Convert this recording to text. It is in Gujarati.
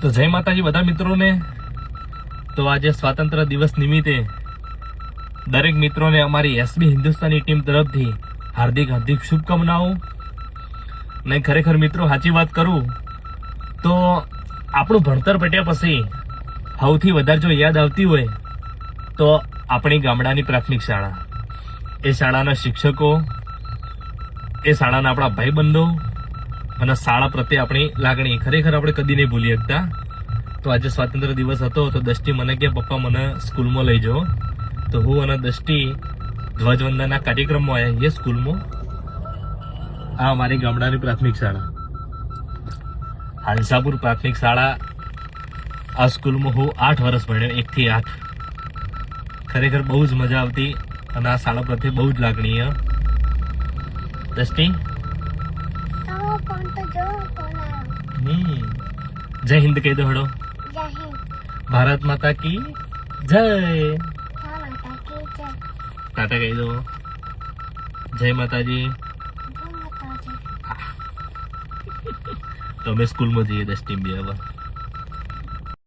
તો જય માતાજી બધા મિત્રોને. તો આજે સ્વાતંત્ર્ય દિવસ નિમિત્તે દરેક મિત્રોને અમારી એસબી હિન્દુસ્તાની ટીમ તરફથી હાર્દિક હાર્દિક શુભકામનાઓ. ને ખરેખર મિત્રો સાચી વાત કરું તો આપણું ભણતર પટ્યા પછી સૌથી વધારે જો યાદ આવતી હોય તો આપણી ગામડાની પ્રાથમિક શાળા, એ શાળાના શિક્ષકો, એ શાળાના આપણા ભાઈબંધો અને શાળા પ્રત્યે આપણી લાગણી ખરેખર આપણે કદી નહીં ભૂલી શકતા. તો આજે સ્વાતંત્ર્ય દિવસ હતો તો દ્રષ્ટિ મને કે પપ્પા મને સ્કૂલમાં લઈ જાઓ. તો હું અને દ્રષ્ટિ ધ્વજવંદનના કાર્યક્રમમાં આવ્યા. એ સ્કૂલમાં આ અમારી ગામડાની પ્રાથમિક શાળા હાંસાપુર પ્રાથમિક શાળા. આ સ્કૂલમાં હું 8 વર્ષ ભણ્યો, 1 થી 8. ખરેખર બહુ જ મજા આવતી અને આ શાળા પ્રત્યે બહુ જ લાગણી. દ્રષ્ટિ જય હિન્દ કહી દો. હડો ભારત માતા કી જય. ટાટા કહી દો. જય માતાજી. તો અમે સ્કૂલમાં જઈએ. 10 ટીમ બી હવે